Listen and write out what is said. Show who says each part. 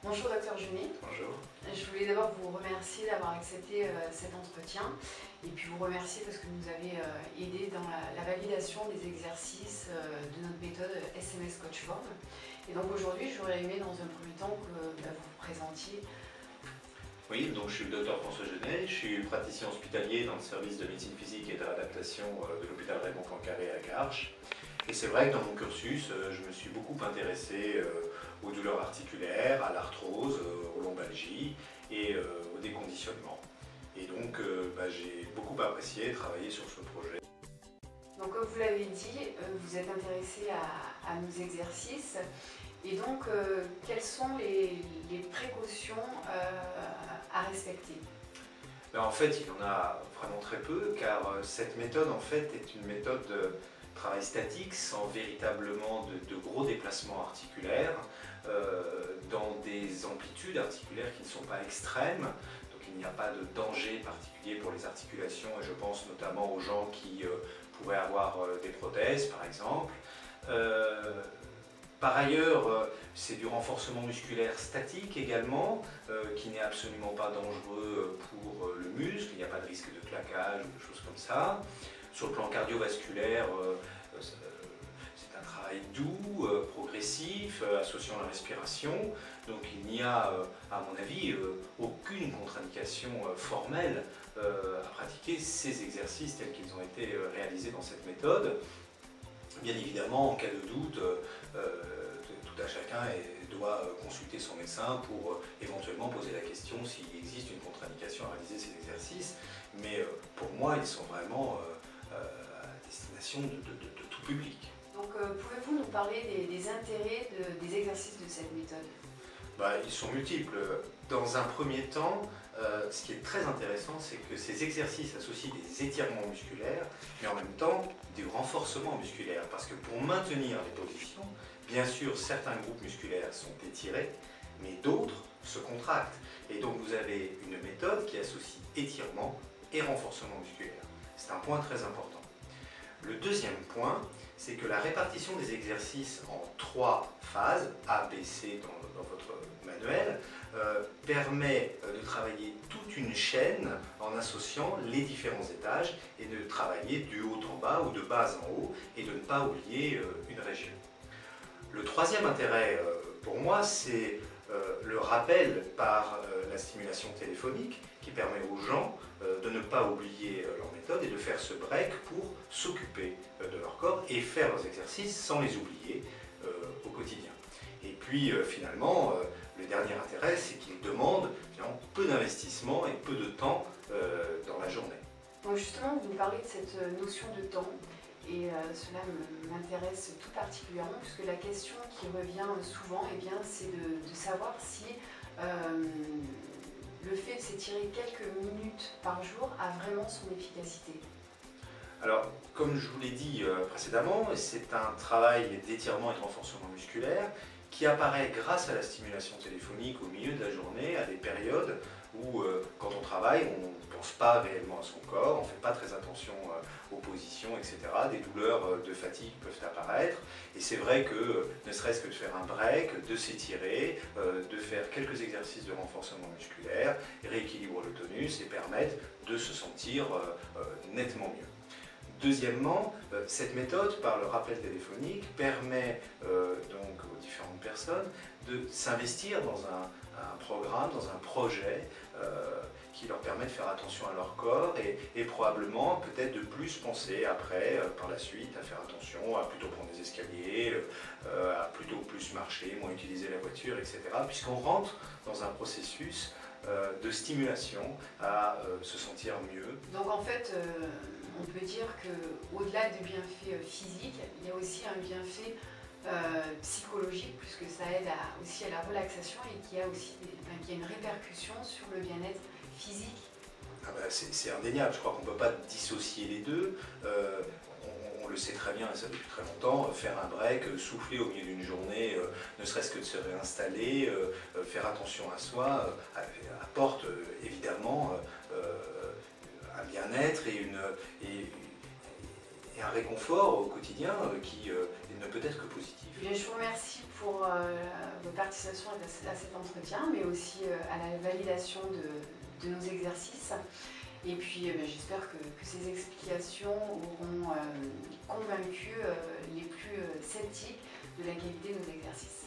Speaker 1: Bonjour Docteur Junet.
Speaker 2: Bonjour.
Speaker 1: Je voulais d'abord vous remercier d'avoir accepté cet entretien et puis vous remercier parce que vous nous avez aidé dans la validation des exercices de notre méthode SMS Coachform. Et donc aujourd'hui, j'aurais aimé dans un premier temps que vous vous présentiez.
Speaker 2: Oui, donc je suis le docteur François Genet, je suis praticien hospitalier dans le service de médecine physique et de réadaptation de l'hôpital Raymond Poincaré à Garches. Et c'est vrai que dans mon cursus, je me suis beaucoup intéressé aux douleurs articulaires, à l'arthrose, aux lombalgies et au déconditionnement. Et donc j'ai beaucoup apprécié travailler sur ce projet.
Speaker 1: Donc comme vous l'avez dit, vous êtes intéressé à nos exercices. Et donc, quelles sont les précautions à respecter?
Speaker 2: En fait, il y en a vraiment très peu, car cette méthode en fait est une méthode de travail statique sans véritablement de gros déplacements articulaires, dans des amplitudes articulaires qui ne sont pas extrêmes. Donc il n'y a pas de danger particulier pour les articulations, et je pense notamment aux gens qui pourraient avoir des prothèses par exemple. Par ailleurs, c'est du renforcement musculaire statique également, qui n'est absolument pas dangereux pour le muscle, il n'y a pas de risque de claquage ou de choses comme ça. Sur le plan cardiovasculaire, c'est un travail doux, progressif, associant la respiration, donc il n'y a, à mon avis, aucune contre-indication formelle à pratiquer ces exercices tels qu'ils ont été réalisés dans cette méthode. Bien évidemment, en cas de doute, tout à chacun doit consulter son médecin pour éventuellement poser la question s'il existe une contre-indication à réaliser ces exercices. Mais pour moi, ils sont vraiment à destination de tout public.
Speaker 1: Donc, pouvez-vous nous parler des intérêts des exercices de cette méthode?
Speaker 2: Ils sont multiples. Dans un premier temps, ce qui est très intéressant, c'est que ces exercices associent des étirements musculaires, mais en même temps du renforcement musculaire. Parce que pour maintenir les positions, bien sûr, certains groupes musculaires sont étirés, mais d'autres se contractent. Et donc vous avez une méthode qui associe étirement et renforcement musculaire. C'est un point très important. Le deuxième point, c'est que la répartition des exercices en 3 phases, A, B, C dans votre manuel, permet de travailler toute une chaîne en associant les différents étages et de travailler du haut en bas ou de bas en haut et de ne pas oublier une région. Le troisième intérêt pour moi, c'est le rappel par la stimulation téléphonique qui permet aux gens de ne pas oublier leur méthode et de faire ce break pour s'occuper de leur corps et faire leurs exercices sans les oublier au quotidien. Et puis finalement, le dernier intérêt, c'est qu'ils demandent peu d'investissement et peu de temps dans la journée.
Speaker 1: Donc justement, vous nous parlez de cette notion de temps. Et cela m'intéresse tout particulièrement puisque la question qui revient souvent, c'est de savoir si le fait de s'étirer quelques minutes par jour a vraiment son efficacité.
Speaker 2: Alors, comme je vous l'ai dit précédemment, c'est un travail d'étirement et de renforcement musculaire qui apparaît grâce à la stimulation téléphonique au milieu de la journée, à des périodes où, quand on travaille, on ne pense pas réellement à son corps, on ne fait pas très attention aux positions, etc. Des douleurs de fatigue peuvent apparaître. Et c'est vrai que, ne serait-ce que de faire un break, de s'étirer, de faire quelques exercices de renforcement musculaire, rééquilibre le tonus et permettent de se sentir nettement mieux. Deuxièmement, cette méthode, par le rappel téléphonique, permet donc aux différentes personnes de s'investir dans un programme, dans un projet qui leur permet de faire attention à leur corps et probablement peut-être de plus penser après, par la suite, à faire attention, à plutôt prendre des escaliers, à plutôt plus marcher, moins utiliser la voiture, etc. Puisqu'on rentre dans un processus de stimulation à se sentir mieux.
Speaker 1: Donc en fait, on peut dire qu'au-delà du bienfait physique, il y a aussi un bienfait psychologique puisque ça aide aussi à la relaxation et qu'il y a aussi une répercussion sur le bien-être physique.
Speaker 2: C'est indéniable, je crois qu'on ne peut pas dissocier les deux. On le sait très bien, et ça depuis très longtemps, faire un break, souffler au milieu d'une journée, ne serait-ce que de se réinstaller, faire attention à soi, apporte évidemment un bien-être et et un réconfort au quotidien qui ne peut être que positif.
Speaker 1: Bien, je vous remercie pour votre participation à cet entretien, mais aussi à la validation de nos exercices. Et puis j'espère que ces explications auront convaincu les plus sceptiques de la qualité de nos exercices.